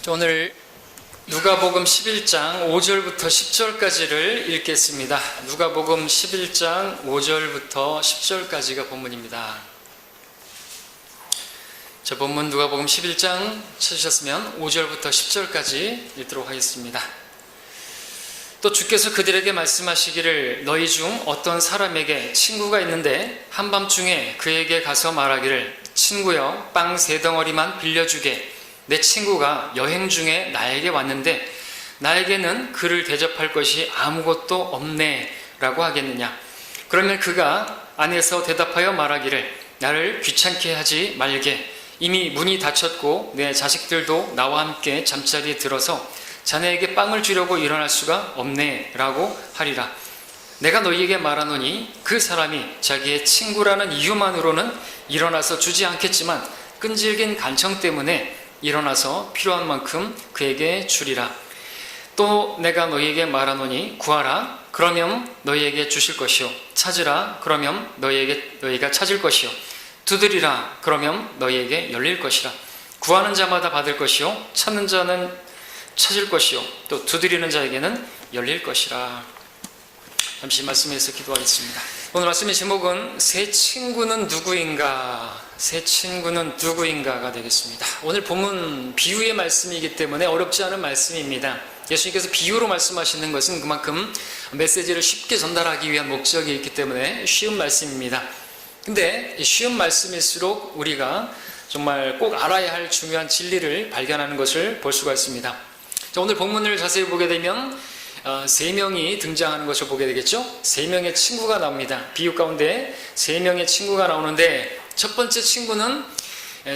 오늘 누가복음 11장 5절부터 10절까지를 읽겠습니다. 누가복음 11장 5절부터 10절까지가 본문입니다. 저 본문 누가복음 11장 찾으셨으면 5절부터 10절까지 읽도록 하겠습니다. 또 주께서 그들에게 말씀하시기를 너희 중 어떤 사람에게 친구가 있는데 한밤중에 그에게 가서 말하기를 친구여 빵 3덩어리만 빌려주게 내 친구가 여행 중에 나에게 왔는데 나에게는 그를 대접할 것이 아무것도 없네 라고 하겠느냐. 그러면 그가 안에서 대답하여 말하기를 나를 귀찮게 하지 말게. 이미 문이 닫혔고 내 자식들도 나와 함께 잠자리에 들어서 자네에게 빵을 주려고 일어날 수가 없네 라고 하리라. 내가 너희에게 말하노니 그 사람이 자기의 친구라는 이유만으로는 일어나서 주지 않겠지만 끈질긴 간청 때문에 일어나서 필요한 만큼 그에게 주리라. 또 내가 너희에게 말하노니 구하라 그러면 너희에게 주실 것이요 찾으라 그러면 너희가 찾을 것이요 두드리라 그러면 너희에게 열릴 것이라. 구하는 자마다 받을 것이요 찾는 자는 찾을 것이요 또 두드리는 자에게는 열릴 것이라. 잠시 말씀에서 기도하겠습니다. 오늘 말씀의 제목은 새 친구는 누구인가? 새 친구는 누구인가가 되겠습니다. 오늘 본문 비유의 말씀이기 때문에 어렵지 않은 말씀입니다. 예수님께서 비유로 말씀하시는 것은 그만큼 메시지를 쉽게 전달하기 위한 목적이 있기 때문에 쉬운 말씀입니다. 근데 쉬운 말씀일수록 우리가 정말 꼭 알아야 할 중요한 진리를 발견하는 것을 볼 수가 있습니다. 자, 오늘 본문을 자세히 보게 되면 3명이 등장하는 것을 보게 되겠죠. 3명의 친구가 나옵니다. 비유 가운데 3명의 친구가 나오는데 첫 번째 친구는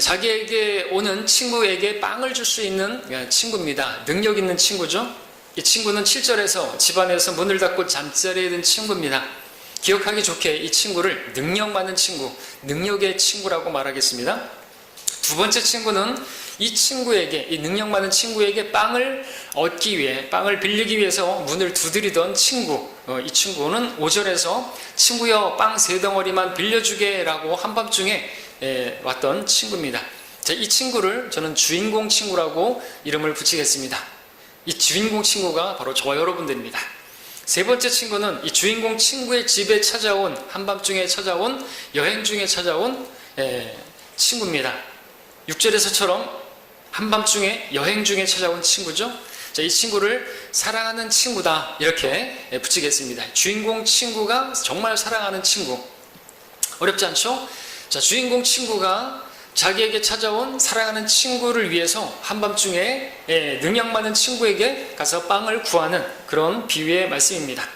자기에게 오는 친구에게 빵을 줄 수 있는 친구입니다. 능력 있는 친구죠. 이 친구는 7절에서 집안에서 문을 닫고 잠자리에 든 친구입니다. 기억하기 좋게 이 친구를 능력 많은 친구, 능력의 친구라고 말하겠습니다. 두 번째 친구는 이 친구에게, 이 능력 많은 친구에게 빵을 얻기 위해, 빵을 빌리기 위해서 문을 두드리던 친구. 이 친구는 5절에서 친구여 빵 3덩어리만 빌려주게 라고 한밤중에 왔던 친구입니다. 자, 이 친구를 저는 주인공 친구라고 이름을 붙이겠습니다. 이 주인공 친구가 바로 저와 여러분들입니다. 세 번째 친구는 이 주인공 친구의 집에 찾아온, 한밤중에 찾아온, 여행 중에 찾아온 친구입니다. 6절에서처럼 한밤중에 여행 중에 찾아온 친구죠. 자, 이 친구를 사랑하는 친구다 이렇게 붙이겠습니다. 주인공 친구가 정말 사랑하는 친구. 어렵지 않죠? 자, 주인공 친구가 자기에게 찾아온 사랑하는 친구를 위해서 한밤중에 능력 많은 친구에게 가서 빵을 구하는 그런 비유의 말씀입니다.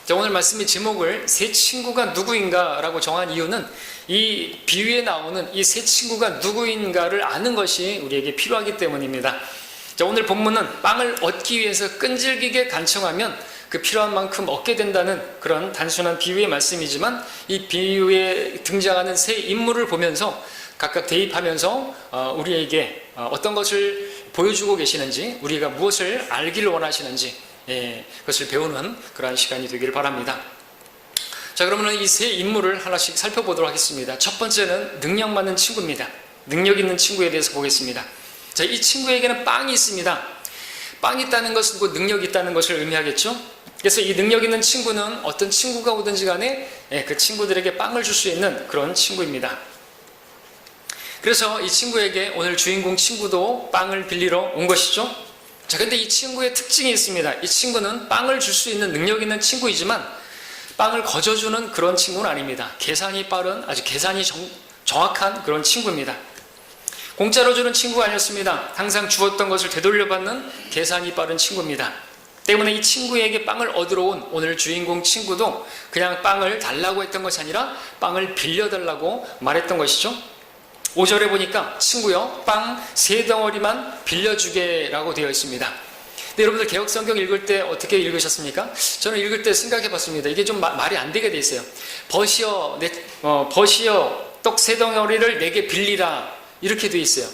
자, 오늘 말씀의 제목을 새 친구가 누구인가 라고 정한 이유는 이 비유에 나오는 이 새 친구가 누구인가를 아는 것이 우리에게 필요하기 때문입니다. 자, 오늘 본문은 빵을 얻기 위해서 끈질기게 간청하면 그 필요한 만큼 얻게 된다는 그런 단순한 비유의 말씀이지만 이 비유에 등장하는 새 인물을 보면서 각각 대입하면서 우리에게 어떤 것을 보여주고 계시는지, 우리가 무엇을 알기를 원하시는지 그것을 배우는 그러한 시간이 되기를 바랍니다. 자, 그러면 이 세 인물을 하나씩 살펴보도록 하겠습니다. 첫 번째는 능력 많은 친구입니다. 능력 있는 친구에 대해서 보겠습니다. 자, 이 친구에게는 빵이 있습니다. 빵이 있다는 것은 곧 능력이 있다는 것을 의미하겠죠. 그래서 이 능력 있는 친구는 어떤 친구가 오든지 간에 그 친구들에게 빵을 줄 수 있는 그런 친구입니다. 그래서 이 친구에게 오늘 주인공 친구도 빵을 빌리러 온 것이죠. 자, 근데 이 친구의 특징이 있습니다. 이 친구는 빵을 줄 수 있는 능력 있는 친구이지만 빵을 거저주는 그런 친구는 아닙니다. 계산이 빠른, 아주 계산이 정확한 그런 친구입니다. 공짜로 주는 친구가 아니었습니다. 항상 주었던 것을 되돌려받는 계산이 빠른 친구입니다. 때문에 이 친구에게 빵을 얻으러 온 오늘 주인공 친구도 그냥 빵을 달라고 했던 것이 아니라 빵을 빌려달라고 말했던 것이죠. 5절에 보니까 친구여 빵 3덩어리만 빌려주게 라고 되어 있습니다. 근데 여러분들 개혁성경 읽을 때 어떻게 읽으셨습니까? 저는 읽을 때 생각해 봤습니다. 이게 좀 말이 안 되게 돼 있어요. 버시어 떡 3덩어리를 내게 빌리라 이렇게 돼 있어요.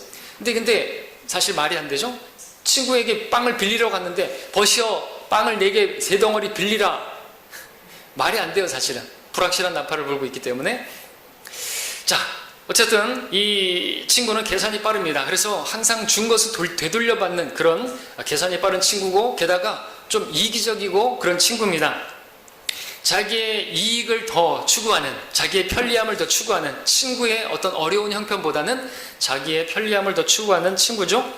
근데 사실 말이 안 되죠? 친구에게 빵을 빌리러 갔는데 버시어 빵을 내게 3덩어리 빌리라 말이 안 돼요. 사실은 불확실한 나팔을 불고 있기 때문에. 자, 어쨌든 이 친구는 계산이 빠릅니다. 그래서 항상 준 것을 되돌려받는 그런 계산이 빠른 친구고, 게다가 좀 이기적이고 그런 친구입니다. 자기의 이익을 더 추구하는, 자기의 편리함을 더 추구하는, 친구의 어떤 어려운 형편보다는 자기의 편리함을 더 추구하는 친구죠.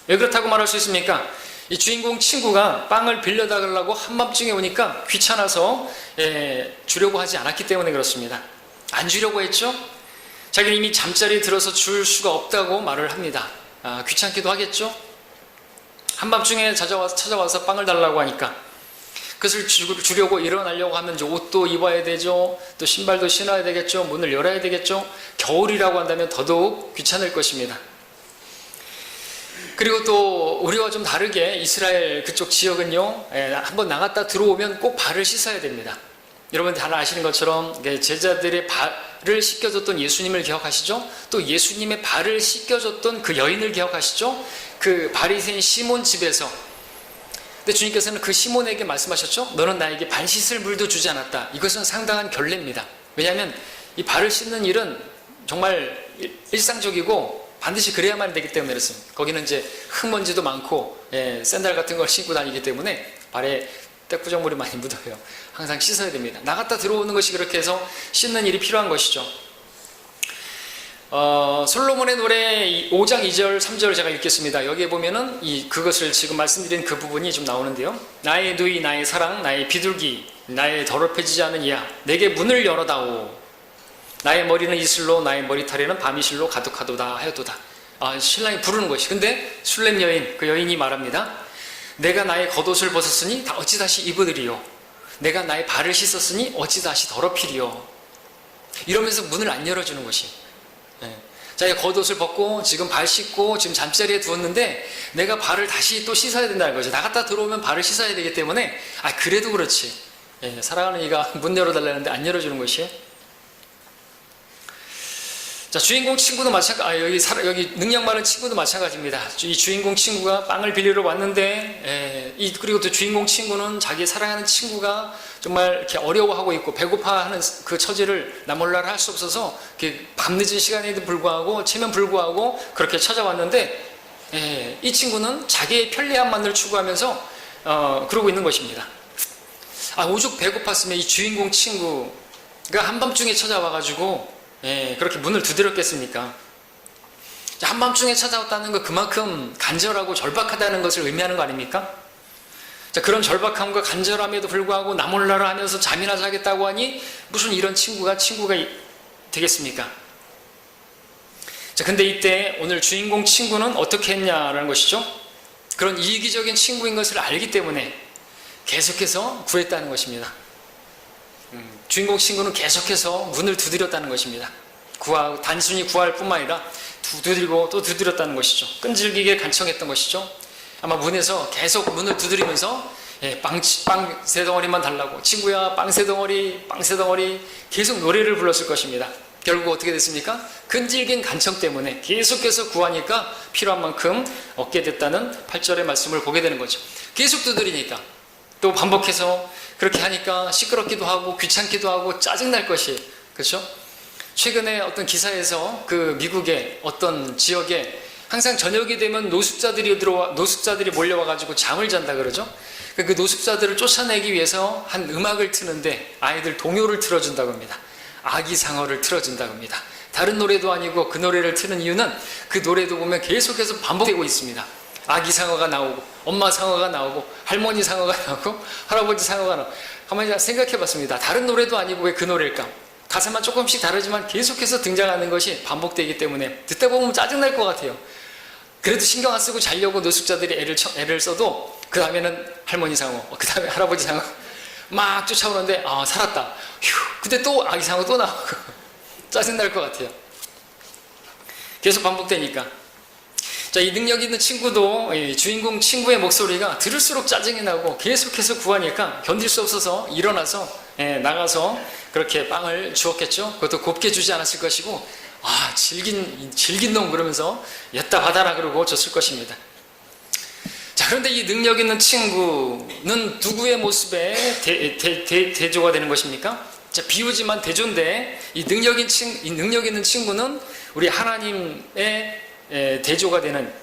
왜 그렇다고 말할 수 있습니까? 이 주인공 친구가 빵을 빌려달라고 한밤중에 오니까 귀찮아서 주려고 하지 않았기 때문에 그렇습니다. 안 주려고 했죠? 자기는 이미 잠자리에 들어서 줄 수가 없다고 말을 합니다. 귀찮기도 하겠죠? 한밤중에 찾아와서 빵을 달라고 하니까 그것을 주려고 일어나려고 하면 이제 옷도 입어야 되죠. 또 신발도 신어야 되겠죠. 문을 열어야 되겠죠. 겨울이라고 한다면 더더욱 귀찮을 것입니다. 그리고 또 우리와 좀 다르게 이스라엘 그쪽 지역은요, 한번 나갔다 들어오면 꼭 발을 씻어야 됩니다. 여러분 다 아시는 것처럼 제자들의 발을 씻겨줬던 예수님을 기억하시죠? 또 예수님의 발을 씻겨줬던 그 여인을 기억하시죠? 그 바리새인 시몬 집에서. 근데 주님께서는 그 시몬에게 말씀하셨죠? 너는 나에게 발 씻을 물도 주지 않았다. 이것은 상당한 결례입니다. 왜냐하면 이 발을 씻는 일은 정말 일상적이고 반드시 그래야만 되기 때문에 그렇습니다. 거기는 이제 흙먼지도 많고 샌들 같은 걸 신고 다니기 때문에 발에 때꾸정물이 많이 묻어요. 항상 씻어야 됩니다. 나갔다 들어오는 것이 그렇게 해서 씻는 일이 필요한 것이죠. 솔로몬의 노래 5장 2절 3절을 제가 읽겠습니다. 여기에 보면은 그것을 지금 말씀드린 그 부분이 좀 나오는데요. 나의 누이 나의 사랑 나의 비둘기 나의 더럽혀지지 않은 이야 내게 문을 열어다오. 나의 머리는 이슬로 나의 머리털에는 밤이슬로 가득하도다 하였도다. 신랑이 부르는 것이. 근데 술렘 여인, 그 여인이 말합니다. 내가 나의 겉옷을 벗었으니 어찌 다시 입으리요. 내가 나의 발을 씻었으니 어찌 다시 더럽히리요. 이러면서 문을 안 열어주는 것이. 자기가 겉옷을 벗고 지금 발 씻고 지금 잠자리에 두었는데 내가 발을 다시 또 씻어야 된다는 거죠. 나갔다 들어오면 발을 씻어야 되기 때문에 그래도 그렇지. 사랑하는 이가 문 열어달라는데 안 열어주는 것이. 자, 주인공 친구도 여기 능력 많은 친구도 마찬가지입니다. 이 주인공 친구가 빵을 빌리러 왔는데, 그리고 또 주인공 친구는 자기 사랑하는 친구가 정말 이렇게 어려워하고 있고 배고파하는 그 처지를 나몰라라 할 수 없어서 밤늦은 시간에도 불구하고 체면 불구하고 그렇게 찾아왔는데, 이 친구는 자기의 편리함만을 추구하면서 그러고 있는 것입니다. 오죽 배고팠으면 이 주인공 친구가 한밤중에 찾아와가지고 그렇게 문을 두드렸겠습니까? 한밤중에 찾아왔다는 거 그만큼 간절하고 절박하다는 것을 의미하는 거 아닙니까? 자, 그런 절박함과 간절함에도 불구하고 나 몰라라 하면서 잠이나 자겠다고 하니 무슨 이런 친구가 되겠습니까? 자, 근데 이때 오늘 주인공 친구는 어떻게 했냐라는 것이죠. 그런 이기적인 친구인 것을 알기 때문에 계속해서 구했다는 것입니다. 주인공 친구는 계속해서 문을 두드렸다는 것입니다. 단순히 구할 뿐만 아니라 두드리고 또 두드렸다는 것이죠. 끈질기게 간청했던 것이죠. 아마 문에서 계속 문을 두드리면서 빵 세 덩어리만 달라고, 친구야 빵 세 덩어리 계속 노래를 불렀을 것입니다. 결국 어떻게 됐습니까? 끈질긴 간청 때문에 계속해서 구하니까 필요한 만큼 얻게 됐다는 8절의 말씀을 보게 되는 거죠. 계속 두드리니까 또 반복해서 그렇게 하니까 시끄럽기도 하고 귀찮기도 하고 짜증날 것이, 그렇죠? 최근에 어떤 기사에서 그 미국의 어떤 지역에 항상 저녁이 되면 노숙자들이 몰려와가지고 잠을 잔다 그러죠? 그 노숙자들을 쫓아내기 위해서 한 음악을 트는데 아이들 동요를 틀어준다고 합니다. 아기상어를 틀어준다고 합니다. 다른 노래도 아니고 그 노래를 트는 이유는 그 노래도 보면 계속해서 반복되고 있습니다. 아기 상어가 나오고 엄마 상어가 나오고 할머니 상어가 나오고 할아버지 상어가 나오고. 가만히 생각해 봤습니다. 다른 노래도 아니고 왜 그 노래일까? 가사만 조금씩 다르지만 계속해서 등장하는 것이 반복되기 때문에 듣다 보면 짜증날 것 같아요. 그래도 신경 안 쓰고 자려고 노숙자들이 애를 써도 그 다음에는 할머니 상어, 그 다음에 할아버지 상어 막 쫓아오는데 살았다. 휴. 근데 또 아기 상어 또 나오고 짜증날 것 같아요. 계속 반복되니까. 자, 이 능력 있는 친구도 주인공 친구의 목소리가 들을수록 짜증이 나고 계속해서 구하니까 견딜 수 없어서 일어나서 나가서 그렇게 빵을 주었겠죠. 그것도 곱게 주지 않았을 것이고 질긴 놈 그러면서 였다 받아라 그러고 줬을 것입니다. 자, 그런데 이 능력 있는 친구는 누구의 모습에 대조가 되는 것입니까? 자, 비유지만 대조인데 이 능력 있는 친구는 우리 하나님의 대조가 되는,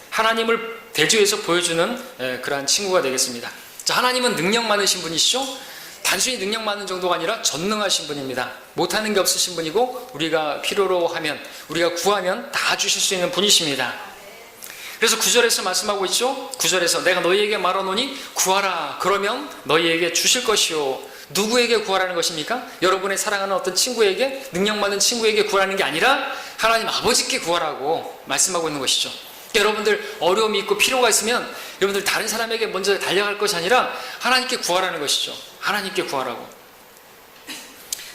하나님을 대조해서 보여주는 그러한 친구가 되겠습니다. 자, 하나님은 능력 많으신 분이시죠? 단순히 능력 많은 정도가 아니라 전능하신 분입니다. 못하는 게 없으신 분이고 우리가 필요로 하면, 우리가 구하면 다 주실 수 있는 분이십니다. 그래서 9절에서 말씀하고 있죠. 9절에서 내가 너희에게 말하노니 구하라. 그러면 너희에게 주실 것이요. 누구에게 구하라는 것입니까? 여러분의 사랑하는 어떤 친구에게, 능력 많은 친구에게 구하라는 게 아니라 하나님 아버지께 구하라고 말씀하고 있는 것이죠. 여러분들 어려움이 있고 필요가 있으면 여러분들 다른 사람에게 먼저 달려갈 것이 아니라 하나님께 구하라는 것이죠. 하나님께 구하라고.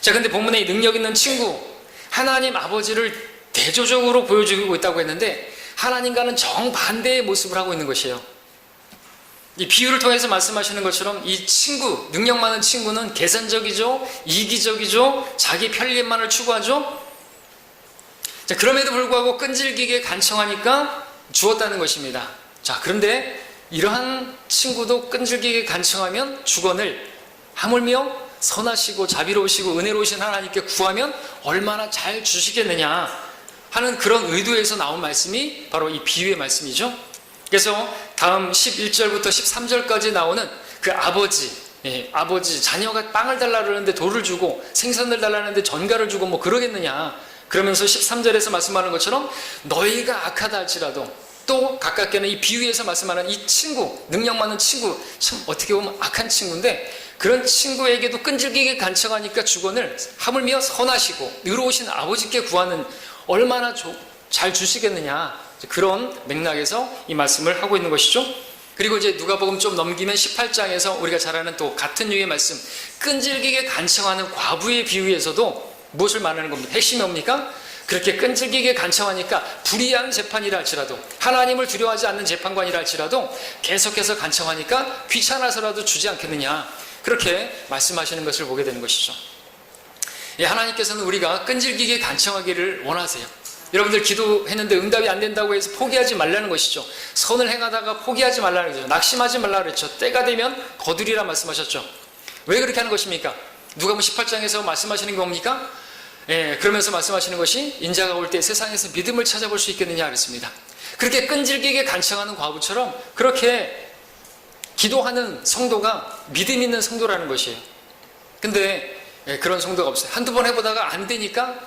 자, 근데 본문에 이 능력 있는 친구, 하나님 아버지를 대조적으로 보여주고 있다고 했는데 하나님과는 정반대의 모습을 하고 있는 것이에요. 이 비유를 통해서 말씀하시는 것처럼 이 친구, 능력 많은 친구는 계산적이죠, 이기적이죠, 자기 편리만을 추구하죠. 자, 그럼에도 불구하고 끈질기게 간청하니까 주었다는 것입니다. 자, 그런데 이러한 친구도 끈질기게 간청하면 주건을 하물며 선하시고 자비로우시고 은혜로우신 하나님께 구하면 얼마나 잘 주시겠느냐 하는 그런 의도에서 나온 말씀이 바로 이 비유의 말씀이죠. 그래서 다음 11절부터 13절까지 나오는 그 아버지, 자녀가 빵을 달라 그러는데 돌을 주고 생선을 달라는데 전갈을 주고 뭐 그러겠느냐. 그러면서 13절에서 말씀하는 것처럼 너희가 악하다 할지라도, 또 가깝게는 이 비유에서 말씀하는 이 친구, 능력 많은 친구, 참 어떻게 보면 악한 친구인데 그런 친구에게도 끈질기게 간청하니까 주건을 하물며 선하시고 의로우신 아버지께 구하는 얼마나 잘 주시겠느냐, 그런 맥락에서 이 말씀을 하고 있는 것이죠. 그리고 이제 누가복음 좀 넘기면 18장에서 우리가 잘 아는 또 같은 류의 말씀, 끈질기게 간청하는 과부의 비유에서도 무엇을 말하는 겁니까? 핵심이 뭡니까? 그렇게 끈질기게 간청하니까 불의한 재판이라 할지라도, 하나님을 두려워하지 않는 재판관이라 할지라도 계속해서 간청하니까 귀찮아서라도 주지 않겠느냐, 그렇게 말씀하시는 것을 보게 되는 것이죠. 하나님께서는 우리가 끈질기게 간청하기를 원하세요. 여러분들 기도했는데 응답이 안 된다고 해서 포기하지 말라는 것이죠. 선을 행하다가 포기하지 말라는 거죠. 낙심하지 말라고 그랬죠. 때가 되면 거두리라 말씀하셨죠. 왜 그렇게 하는 것입니까? 누가복음 18장에서 말씀하시는 게 뭡니까? 그러면서 말씀하시는 것이 인자가 올 때 세상에서 믿음을 찾아볼 수 있겠느냐 그랬습니다. 그렇게 끈질기게 간청하는 과부처럼 그렇게 기도하는 성도가 믿음 있는 성도라는 것이에요. 근데 그런 성도가 없어요. 한두 번 해보다가 안 되니까,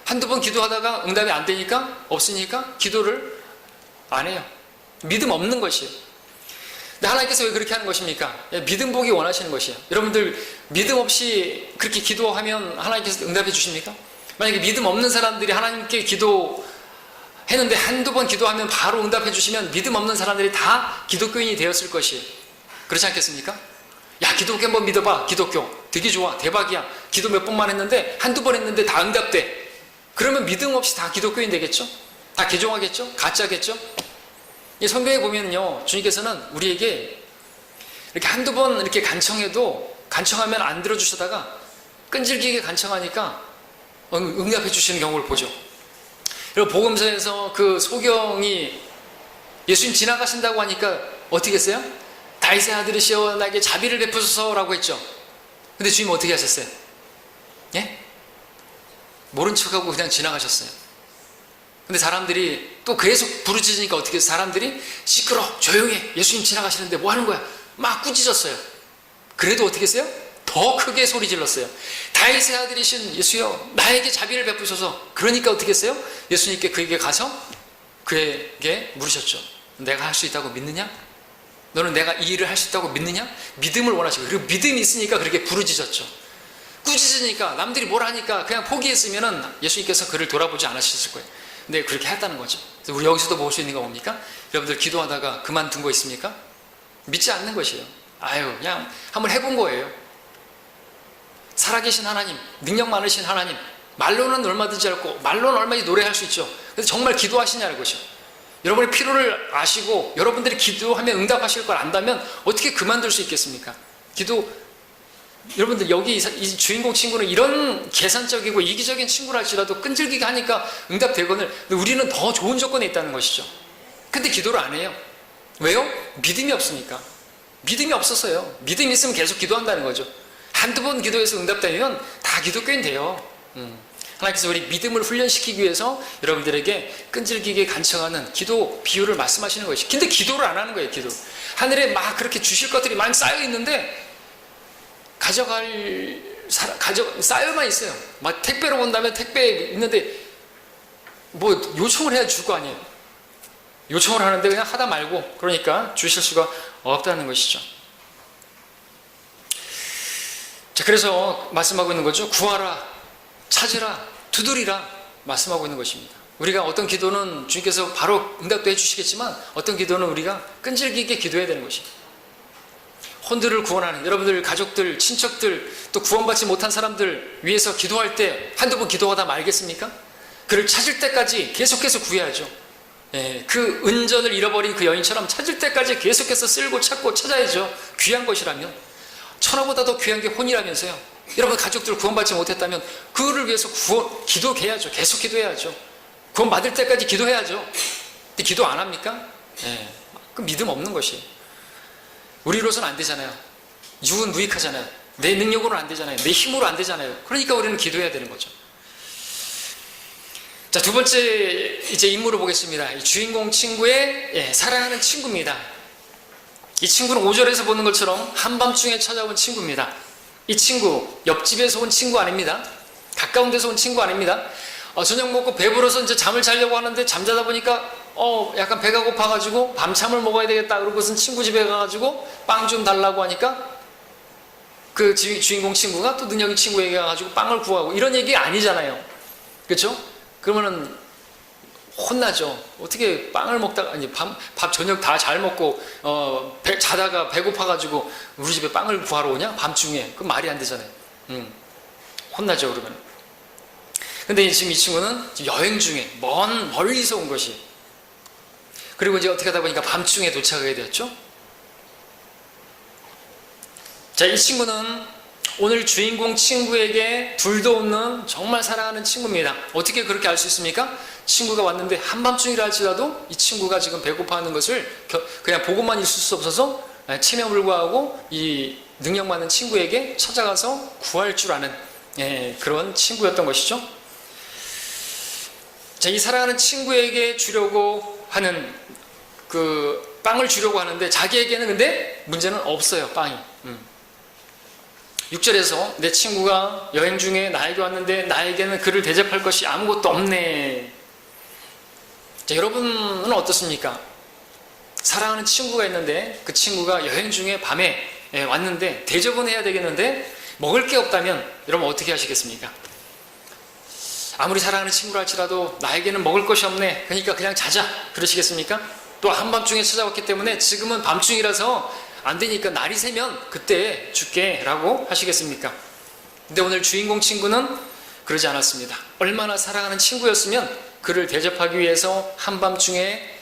한두 번 기도하다가 응답이 안 되니까, 없으니까 기도를 안 해요. 믿음 없는 것이에요. 근데 하나님께서 왜 그렇게 하는 것입니까? 믿음 보기 원하시는 것이에요. 여러분들 믿음 없이 그렇게 기도하면 하나님께서 응답해 주십니까? 만약에 믿음 없는 사람들이 하나님께 기도했는데 한두 번 기도하면 바로 응답해 주시면 믿음 없는 사람들이 다 기독교인이 되었을 것이에요. 그렇지 않겠습니까? 야, 기독교 한번 믿어봐. 기독교 되게 좋아, 대박이야. 기도 몇 번만 했는데, 한두 번 했는데 다 응답돼. 그러면 믿음 없이 다 기독교인 되겠죠? 다 개종하겠죠? 가짜겠죠? 이 성경에 보면요, 주님께서는 우리에게 이렇게 한두 번 이렇게 간청하면 안 들어주시다가 끈질기게 간청하니까 응답해 주시는 경우를 보죠. 그리고 복음서에서 그 소경이 예수님 지나가신다고 하니까 어떻게 했어요? 다윗의 아들이시여 나에게 자비를 베푸소서라고 했죠. 근데 주님 어떻게 하셨어요? 예? 모른 척하고 그냥 지나가셨어요. 근데 사람들이 또 계속 부르짖으니까 어떻게 해서 사람들이 시끄러, 조용해, 예수님 지나가시는데 뭐 하는 거야? 막 꾸짖었어요. 그래도 어떻게 했어요? 더 크게 소리 질렀어요. 다윗의 아들이신 예수여 나에게 자비를 베푸소서. 그러니까 어떻게 했어요? 예수님께 그에게 가서 그에게 물으셨죠. 내가 할 수 있다고 믿느냐? 너는 내가 이 일을 할 수 있다고 믿느냐? 믿음을 원하시고, 그리고 믿음이 있으니까 그렇게 부르짖었죠. 꾸짖으니까 남들이 뭘 하니까 그냥 포기했으면은 예수님께서 그를 돌아보지 않으셨을 거예요. 근데 그렇게 했다는 거죠. 그래서 우리 여기서도 볼 수 있는 거 뭡니까? 여러분들 기도하다가 그만둔 거 있습니까? 믿지 않는 것이에요. 그냥 한번 해본 거예요. 살아계신 하나님, 능력 많으신 하나님, 말로는 얼마든지 할고 말로는 얼마든지 노래할 수 있죠. 그래서 정말 기도하시냐는 것이요. 여러분의 필요를 아시고 여러분들이 기도하면 응답하실 걸 안다면 어떻게 그만둘 수 있겠습니까? 여러분들 여기 이 주인공 친구는 이런 계산적이고 이기적인 친구라 할지라도 끈질기게 하니까 응답되거늘, 우리는 더 좋은 조건에 있다는 것이죠. 근데 기도를 안 해요. 왜요? 믿음이 없으니까. 믿음이 없었어요. 믿음이 있으면 계속 기도한다는 거죠. 한두 번 기도해서 응답되면 다 기독교인 돼요. 하나님께서 우리 믿음을 훈련시키기 위해서 여러분들에게 끈질기게 간청하는 기도 비유를 말씀하시는 것이. 근데 기도를 안 하는 거예요. 기도. 하늘에 막 그렇게 주실 것들이 많이 쌓여 있는데 쌓여만 있어요. 막 택배로 본다면 택배 있는데 뭐 요청을 해야 줄 거 아니에요. 요청을 하는데 그냥 하다 말고, 그러니까 주실 수가 없다는 것이죠. 자, 그래서 말씀하고 있는 거죠. 구하라, 찾으라, 두드리라 말씀하고 있는 것입니다. 우리가 어떤 기도는 주님께서 바로 응답도 해주시겠지만 어떤 기도는 우리가 끈질기게 기도해야 되는 것입니다. 혼들을 구원하는 여러분들, 가족들, 친척들, 또 구원받지 못한 사람들 위해서 기도할 때 한두 번 기도하다 말겠습니까? 그를 찾을 때까지 계속해서 구해야죠. 그 은전을 잃어버린 그 여인처럼 찾을 때까지 계속해서 쓸고 찾고 찾아야죠. 귀한 것이라면. 천하보다 더 귀한 게 혼이라면서요. 여러분 가족들 구원받지 못했다면 그를 위해서 기도해야죠. 계속 기도해야죠. 구원받을 때까지 기도해야죠. 근데 기도 안 합니까? 그 믿음 없는 것이에요. 우리로서는 안 되잖아요. 유은무익하잖아요. 내 능력으로는 안 되잖아요. 내 힘으로 안 되잖아요. 그러니까 우리는 기도해야 되는 거죠. 자, 두 번째 이제 인물을 보겠습니다. 이 주인공 친구의 사랑하는 친구입니다. 이 친구는 5절에서 보는 것처럼 한밤중에 찾아온 친구입니다. 이 친구 옆집에서 온 친구 아닙니다. 가까운 데서 온 친구 아닙니다. 저녁 먹고 배불러서 이제 잠을 자려고 하는데 잠자다 보니까 약간 배가 고파가지고 밤참을 먹어야 되겠다 그러고선 친구 집에 가가지고 빵 좀 달라고 하니까 그 주인공 친구가 또 능력인 친구에게 가가지고 빵을 구하고, 이런 얘기 아니잖아요. 그렇죠? 그러면은 혼나죠. 어떻게 빵을 먹다가, 아니 밥 저녁 다 잘 먹고 자다가 배고파가지고 우리 집에 빵을 구하러 오냐? 밤중에. 그건 말이 안 되잖아요. 혼나죠, 그러면. 근데 지금 이 친구는 지금 여행 중에 멀리서 온 것이. 그리고 이제 어떻게 하다 보니까 밤중에 도착하게 되었죠. 자, 이 친구는 오늘 주인공 친구에게 둘도 없는 정말 사랑하는 친구입니다. 어떻게 그렇게 알 수 있습니까? 친구가 왔는데 한밤중이라 할지라도 이 친구가 지금 배고파하는 것을 그냥 보고만 있을 수 없어서 체면불구하고 이 능력 많은 친구에게 찾아가서 구할 줄 아는 그런 친구였던 것이죠. 자, 이 사랑하는 친구에게 주려고 하는 그 빵을 주려고 하는데 자기에게는 근데 문제는 없어요. 빵이. 6절에서 내 친구가 여행 중에 나에게 왔는데 나에게는 그를 대접할 것이 아무것도 없네. 자, 여러분은 어떻습니까? 사랑하는 친구가 있는데 그 친구가 여행 중에 밤에 왔는데 대접은 해야 되겠는데 먹을 게 없다면 여러분 어떻게 하시겠습니까? 아무리 사랑하는 친구라 할지라도 나에게는 먹을 것이 없네, 그러니까 그냥 자자, 그러시겠습니까? 또 한밤중에 찾아왔기 때문에 지금은 밤중이라서 안 되니까 날이 새면 그때 줄게 라고 하시겠습니까? 근데 오늘 주인공 친구는 그러지 않았습니다. 얼마나 사랑하는 친구였으면 그를 대접하기 위해서 한밤중에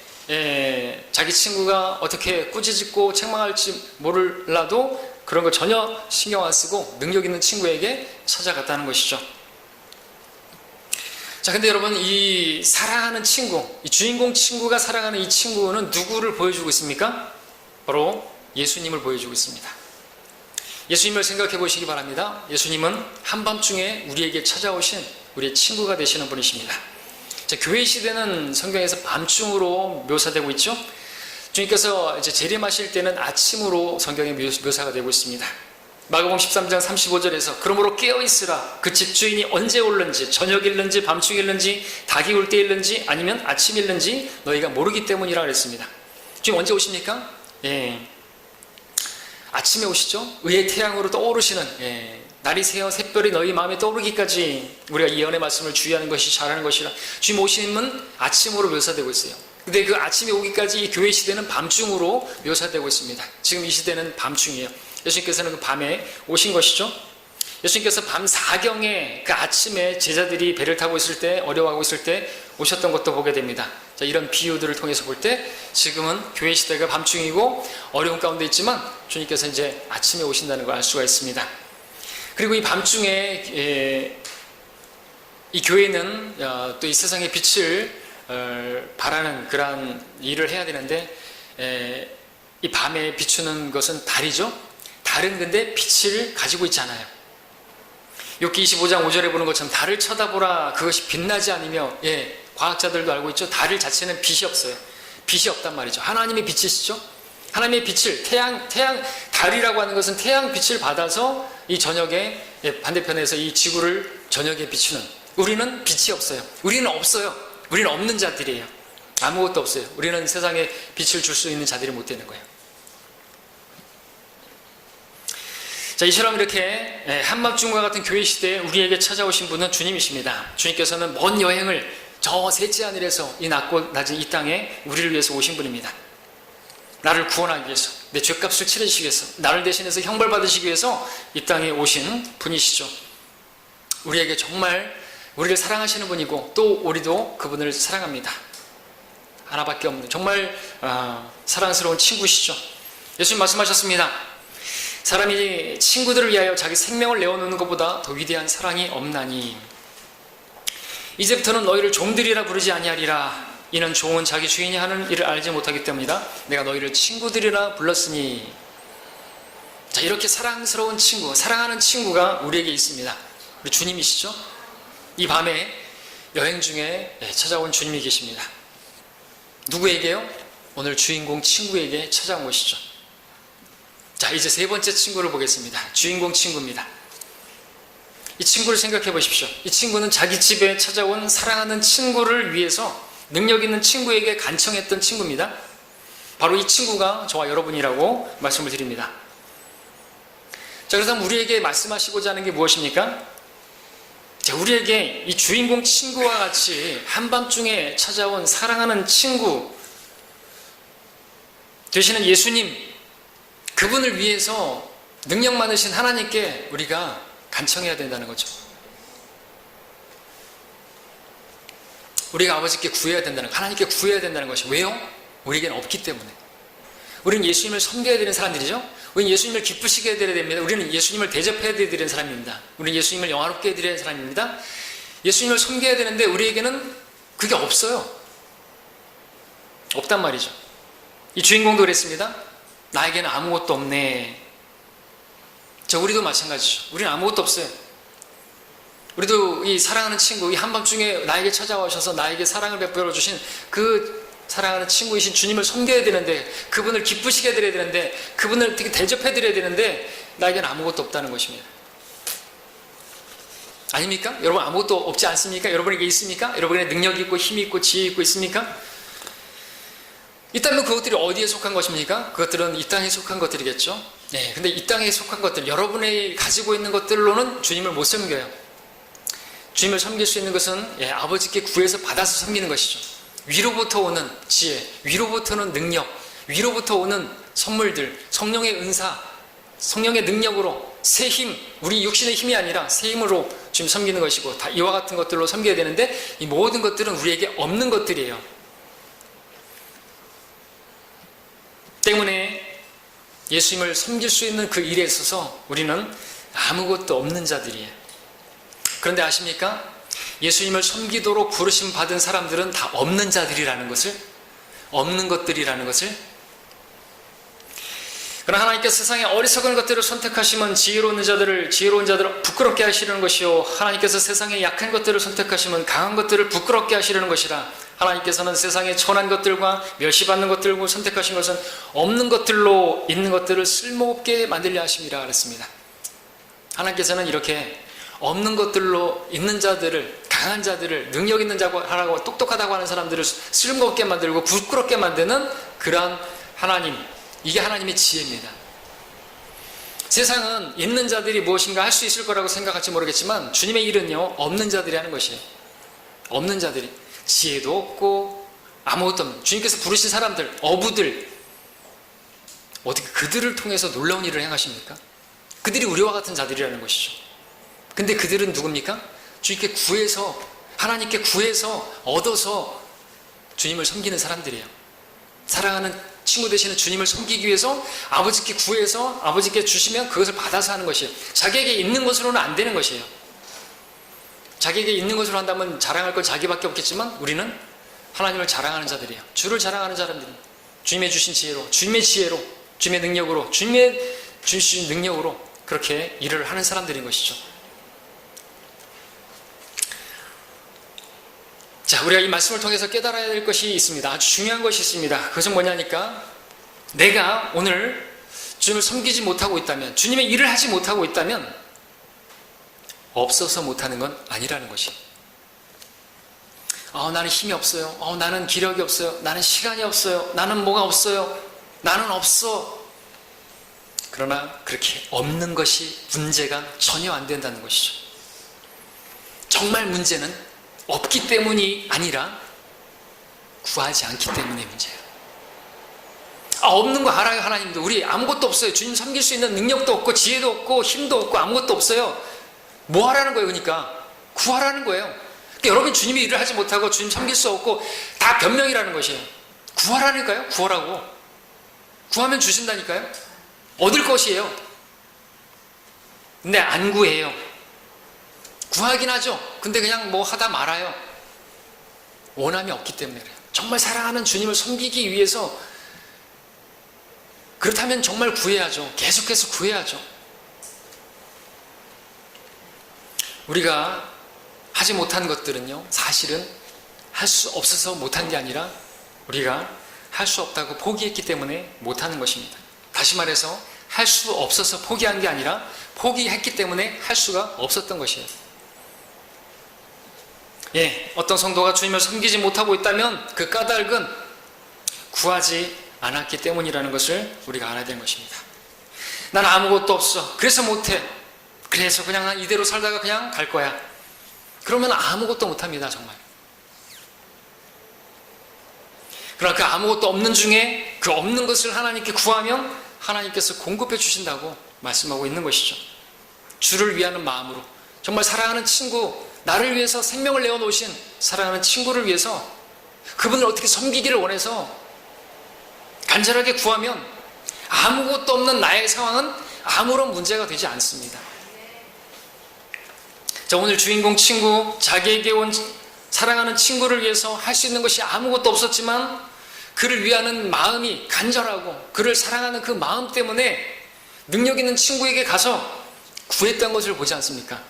자기 친구가 어떻게 꾸짖고 책망할지 몰라도 그런 거 전혀 신경 안 쓰고 능력 있는 친구에게 찾아갔다는 것이죠. 자, 근데 여러분, 이 사랑하는 친구, 이 주인공 친구가 사랑하는 이 친구는 누구를 보여주고 있습니까? 바로 예수님을 보여주고 있습니다. 예수님을 생각해 보시기 바랍니다. 예수님은 한밤중에 우리에게 찾아오신 우리의 친구가 되시는 분이십니다. 자, 교회 시대는 성경에서 밤중으로 묘사되고 있죠. 주님께서 이제 재림하실 때는 아침으로 성경에 묘사가 되고 있습니다. 마가복음 13장 35절에서 그러므로 깨어있으라, 그 집주인이 언제 올는지, 저녁일는지 밤중일는지 닭이 올 때일는지 아니면 아침일는지 너희가 모르기 때문이라 그랬습니다. 지금 언제 오십니까? 아침에 오시죠. 의의 태양으로 떠오르시는, 날이 새어 샛별이 너희 마음에 떠오르기까지 우리가 예언의 말씀을 주의하는 것이 잘하는 것이라. 주님 오심은 아침으로 묘사되고 있어요. 근데 그 아침에 오기까지 이 교회 시대는 밤중으로 묘사되고 있습니다. 지금 이 시대는 밤중이에요. 예수님께서는 그 밤에 오신 것이죠. 예수님께서 밤 4경에 그 아침에 제자들이 배를 타고 있을 때, 어려워하고 있을 때 오셨던 것도 보게 됩니다. 자, 이런 비유들을 통해서 볼 때 지금은 교회 시대가 밤중이고 어려운 가운데 있지만 주님께서 이제 아침에 오신다는 걸 알 수가 있습니다. 그리고 이 밤중에 이 교회는 또 이 세상의 빛을 바라는 그러한 일을 해야 되는데 이 밤에 비추는 것은 달이죠. 달은 근데 빛을 가지고 있지 않아요. 욥기 25장 5절에 보는 것처럼 달을 쳐다보라 그것이 빛나지 않으며, 과학자들도 알고 있죠. 달 자체는 빛이 없어요. 빛이 없단 말이죠. 하나님의 빛이시죠. 하나님의 빛을 달이라고 하는 것은 태양 빛을 받아서 이 저녁에, 반대편에서 이 지구를 저녁에 비추는, 우리는 빛이 없어요. 우리는 없어요. 우리는 없는 자들이에요. 아무것도 없어요. 우리는 세상에 빛을 줄 수 있는 자들이 못 되는 거예요. 자, 이처럼 이렇게 한밤중과 같은 교회 시대에 우리에게 찾아오신 분은 주님이십니다. 주님께서는 먼 여행을 저 셋째 하늘에서 이 낮고 낮은 이 땅에 우리를 위해서 오신 분입니다. 나를 구원하기 위해서, 내 죄값을 치르시기 위해서, 나를 대신해서 형벌받으시기 위해서 이 땅에 오신 분이시죠. 우리에게 정말 우리를 사랑하시는 분이고, 또 우리도 그분을 사랑합니다. 하나밖에 없는 정말 사랑스러운 친구시죠. 예수님 말씀하셨습니다. 사람이 친구들을 위하여 자기 생명을 내어놓는 것보다 더 위대한 사랑이 없나니, 이제부터는 너희를 종들이라 부르지 아니하리라. 이는 종은 자기 주인이 하는 일을 알지 못하기 때문이다. 내가 너희를 친구들이라 불렀으니. 자, 이렇게 사랑스러운 친구, 사랑하는 친구가 우리에게 있습니다. 우리 주님이시죠. 이 밤에 여행 중에 찾아온 주님이 계십니다. 누구에게요? 오늘 주인공 친구에게 찾아온 것이죠. 자, 이제 세 번째 친구를 보겠습니다. 주인공 친구입니다. 이 친구를 생각해 보십시오. 이 친구는 자기 집에 찾아온 사랑하는 친구를 위해서 능력 있는 친구에게 간청했던 친구입니다. 바로 이 친구가 저와 여러분이라고 말씀을 드립니다. 자, 그렇다면 우리에게 말씀하시고자 하는 게 무엇입니까? 자, 우리에게 이 주인공 친구와 같이 한밤중에 찾아온 사랑하는 친구 되시는 예수님, 그분을 위해서 능력 많으신 하나님께 우리가 간청해야 된다는 거죠. 우리가 아버지께 구해야 된다는, 하나님께 구해야 된다는 것이, 왜요? 우리에게는 없기 때문에. 우리는 예수님을 섬겨야 되는 사람들이죠. 우리는 예수님을 기쁘시게 해드려야 됩니다. 우리는 예수님을 대접해야 되는 사람입니다. 우리는 예수님을 영화롭게 해드려야 되는 사람입니다. 예수님을 섬겨야 되는데 우리에게는 그게 없어요. 없단 말이죠. 이 주인공도 그랬습니다. 나에게는 아무것도 없네. 자, 우리도 마찬가지죠. 우리는 아무것도 없어요. 우리도 이 사랑하는 친구, 이 한밤중에 나에게 찾아오셔서 나에게 사랑을 베풀어 주신 그 사랑하는 친구이신 주님을 섬겨야 되는데, 그분을 기쁘시게 해드려야 되는데, 그분을 되게 대접해드려야 되는데, 나에게는 아무것도 없다는 것입니다. 아닙니까? 여러분 아무것도 없지 않습니까? 여러분에게 있습니까? 여러분의 능력이 있고 힘이 있고 지혜 있고 있습니까? 있다면 그것들이 어디에 속한 것입니까? 그것들은 이 땅에 속한 것들이겠죠. 네, 근데 이 땅에 속한 것들, 여러분이 가지고 있는 것들로는 주님을 못 섬겨요. 주님을 섬길 수 있는 것은 아버지께 구해서 받아서 섬기는 것이죠. 위로부터 오는 지혜, 위로부터는 능력, 위로부터 오는 선물들, 성령의 은사, 성령의 능력으로 새 힘, 우리 육신의 힘이 아니라 새 힘으로 주님 섬기는 것이고, 다 이와 같은 것들로 섬겨야 되는데, 이 모든 것들은 우리에게 없는 것들이에요. 때문에 예수님을 섬길 수 있는 그 일에 있어서 우리는 아무것도 없는 자들이에요. 그런데 아십니까? 예수님을 섬기도록 부르심 받은 사람들은 다 없는 자들이라는 것을, 없는 것들이라는 것을. 그러나 하나님께서 세상의 어리석은 것들을 선택하시면 지혜로운 자들을 부끄럽게 하시려는 것이요, 하나님께서 세상의 약한 것들을 선택하시면 강한 것들을 부끄럽게 하시려는 것이라. 하나님께서는 세상의 천한 것들과 멸시받는 것들을 선택하신 것은 없는 것들로 있는 것들을 쓸모없게 만들려 하심이라 그랬습니다. 하나님께서는 이렇게 없는 것들로 있는 자들을, 강한 자들을, 능력 있는 자고 하라고 똑똑하다고 하는 사람들을 쓸모없게 만들고 부끄럽게 만드는 그러한 하나님, 이게 하나님의 지혜입니다. 세상은 있는 자들이 무엇인가 할 수 있을 거라고 생각할지 모르겠지만, 주님의 일은요, 없는 자들이 하는 것이에요. 없는 자들이, 지혜도 없고 아무것도 없는, 주님께서 부르신 사람들, 어부들, 어떻게 그들을 통해서 놀라운 일을 행하십니까? 그들이 우리와 같은 자들이라는 것이죠. 근데 그들은 누굽니까? 주님께 구해서, 하나님께 구해서 얻어서 주님을 섬기는 사람들이에요. 사랑하는 친구 되시는 주님을 섬기기 위해서 아버지께 구해서 아버지께 주시면 그것을 받아서 하는 것이에요. 자기에게 있는 것으로는 안 되는 것이에요. 자기에게 있는 것으로 한다면 자랑할 건 자기밖에 없겠지만, 우리는 하나님을 자랑하는 자들이에요. 주를 자랑하는 사람들입니다. 주님의 주신 지혜로, 주님의 지혜로, 주님의 능력으로, 주님의 주신 능력으로 그렇게 일을 하는 사람들인 것이죠. 자, 우리가 이 말씀을 통해서 깨달아야 될 것이 있습니다. 아주 중요한 것이 있습니다. 그것은 뭐냐니까, 내가 오늘 주님을 섬기지 못하고 있다면, 주님의 일을 하지 못하고 있다면 없어서 못하는 건 아니라는 것이. 나는 힘이 없어요. 나는 기력이 없어요. 나는 시간이 없어요. 나는 뭐가 없어요. 나는 없어. 그러나 그렇게 없는 것이 문제가 전혀 안 된다는 것이죠. 정말 문제는 없기 때문이 아니라 구하지 않기 때문의 문제예요. 없는 거 알아요, 하나님도. 우리 아무것도 없어요. 주님 섬길 수 있는 능력도 없고 지혜도 없고 힘도 없고 아무것도 없어요. 뭐 하라는 거예요? 그러니까 구하라는 거예요. 그러니까 여러분 주님이 일을 하지 못하고 주님 섬길 수 없고 다 변명이라는 것이에요. 구하라니까요. 구하라고. 구하면 주신다니까요. 얻을 것이에요. 근데 안 구해요. 구하긴 하죠. 근데 그냥 뭐 하다 말아요. 원함이 없기 때문에 그래요. 정말 사랑하는 주님을 섬기기 위해서 그렇다면 정말 구해야죠. 계속해서 구해야죠. 우리가 하지 못한 것들은요, 사실은 할 수 없어서 못한 게 아니라 우리가 할 수 없다고 포기했기 때문에 못하는 것입니다. 다시 말해서 할 수 없어서 포기한 게 아니라 포기했기 때문에 할 수가 없었던 것이에요. 어떤 성도가 주님을 섬기지 못하고 있다면 그 까닭은 구하지 않았기 때문이라는 것을 우리가 알아야 되는 것입니다. 난 아무것도 없어. 그래서 못해. 그래서 그냥 난 이대로 살다가 그냥 갈 거야. 그러면 아무것도 못합니다, 정말. 그러나 그 아무것도 없는 중에 그 없는 것을 하나님께 구하면 하나님께서 공급해 주신다고 말씀하고 있는 것이죠. 주를 위하는 마음으로, 정말 사랑하는 친구, 나를 위해서 생명을 내어놓으신 사랑하는 친구를 위해서 그분을 어떻게 섬기기를 원해서 간절하게 구하면 아무것도 없는 나의 상황은 아무런 문제가 되지 않습니다. 자, 오늘 주인공 친구, 자기에게 온 사랑하는 친구를 위해서 할 수 있는 것이 아무것도 없었지만 그를 위하는 마음이 간절하고 그를 사랑하는 그 마음 때문에 능력 있는 친구에게 가서 구했던 것을 보지 않습니까?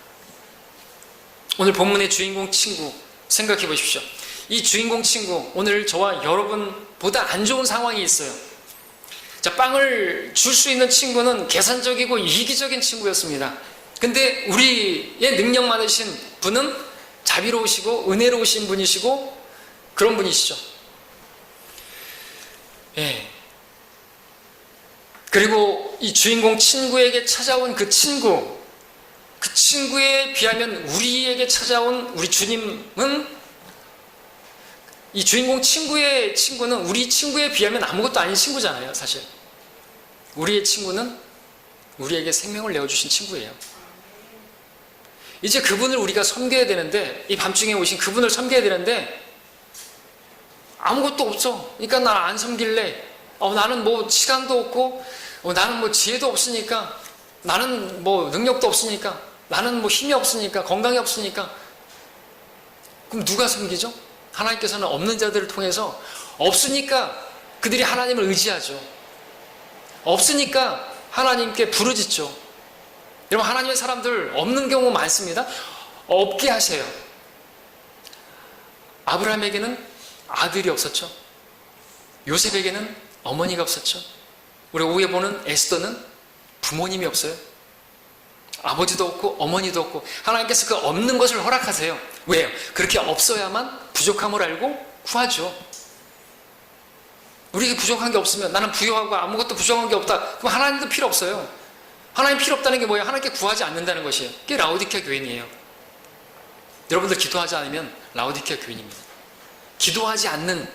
오늘 본문의 주인공 친구 생각해 보십시오. 이 주인공 친구, 오늘 저와 여러분보다 안 좋은 상황이 있어요. 자, 빵을 줄 수 있는 친구는 계산적이고 이기적인 친구였습니다. 근데 우리의 능력 많으신 분은 자비로우시고 은혜로우신 분이시고 그런 분이시죠. 그리고 이 주인공 친구에게 찾아온 그 친구에 비하면 우리에게 찾아온 우리 주님은, 이 주인공 친구의 친구는 우리 친구에 비하면 아무것도 아닌 친구잖아요, 사실. 우리의 친구는 우리에게 생명을 내어주신 친구예요. 이제 그분을 우리가 섬겨야 되는데, 이 밤중에 오신 그분을 섬겨야 되는데 아무것도 없어. 그러니까 난 안 섬길래. 나는 뭐 시간도 없고, 나는 뭐 지혜도 없으니까, 나는 뭐 능력도 없으니까, 나는 뭐 힘이 없으니까, 건강이 없으니까. 그럼 누가 섬기죠? 하나님께서는 없는 자들을 통해서, 없으니까 그들이 하나님을 의지하죠. 없으니까 하나님께 부르짖죠. 여러분, 하나님의 사람들 없는 경우 많습니다. 없게 하세요. 아브라함에게는 아들이 없었죠. 요셉에게는 어머니가 없었죠. 우리가 오후에 보는 에스더는 부모님이 없어요. 아버지도 없고 어머니도 없고. 하나님께서 그 없는 것을 허락하세요. 왜요? 그렇게 없어야만 부족함을 알고 구하죠. 우리에게 부족한 게 없으면, 나는 부유하고 아무것도 부족한 게 없다, 그럼 하나님도 필요 없어요. 하나님 필요 없다는 게 뭐예요? 하나님께 구하지 않는다는 것이에요. 그게 라오디케아 교인이에요. 여러분들 기도하지 않으면 라오디케아 교인입니다. 기도하지 않으면.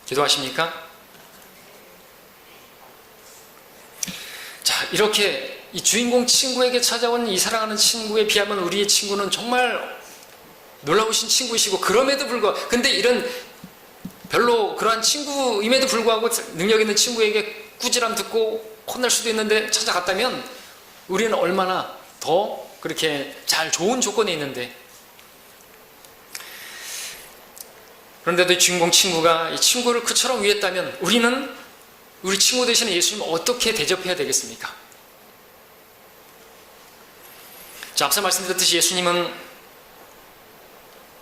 기도하십니까? 자, 이렇게 이 주인공 친구에게 찾아온 이 사랑하는 친구에 비하면 우리의 친구는 정말 놀라우신 친구이시고, 그럼에도 불구하고, 근데 이런 별로 그러한 친구임에도 불구하고 능력 있는 친구에게 꾸지람 듣고 혼날 수도 있는데 찾아갔다면 우리는 얼마나 더 그렇게 잘 좋은 조건에 있는데, 그런데도 이 주인공 친구가 이 친구를 그처럼 위했다면 우리는 우리 친구 되시는 예수님을 어떻게 대접해야 되겠습니까? 자, 앞서 말씀드렸듯이 예수님은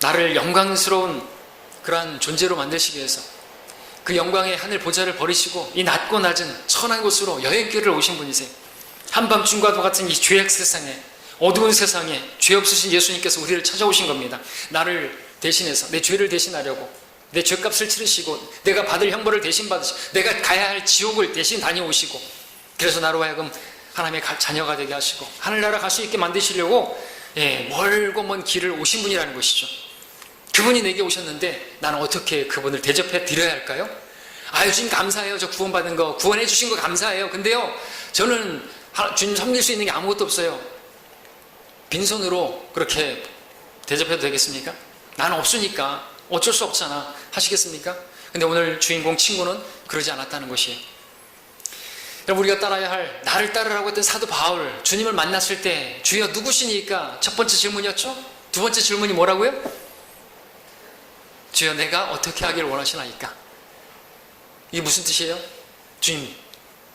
나를 영광스러운 그러한 존재로 만드시기 위해서 그 영광의 하늘 보좌를 버리시고 이 낮고 낮은 천한 곳으로 여행길을 오신 분이세요. 한밤중과도 같은 이 죄악 세상에, 어두운 세상에 죄 없으신 예수님께서 우리를 찾아오신 겁니다. 나를 대신해서, 내 죄를 대신하려고, 내 죄값을 치르시고, 내가 받을 형벌을 대신 받으시고, 내가 가야 할 지옥을 대신 다녀오시고, 그래서 나로 하여금 하나님의 자녀가 되게 하시고 하늘나라 갈 수 있게 만드시려고 멀고 먼 길을 오신 분이라는 것이죠. 그분이 내게 오셨는데 나는 어떻게 그분을 대접해 드려야 할까요? 주님 감사해요. 저 구원받은 거, 구원해 주신 거 감사해요. 근데요, 저는 주님 섬길 수 있는 게 아무것도 없어요. 빈손으로 그렇게 대접해도 되겠습니까? 나는 없으니까 어쩔 수 없잖아 하시겠습니까? 근데 오늘 주인공 친구는 그러지 않았다는 것이에요. 여러분, 우리가 따라야 할, 나를 따르라고 했던 사도 바울, 주님을 만났을 때 주여 누구시니까 첫 번째 질문이었죠? 두 번째 질문이 뭐라고요? 주여 내가 어떻게 하길 원하시나이까? 이게 무슨 뜻이에요? 주님,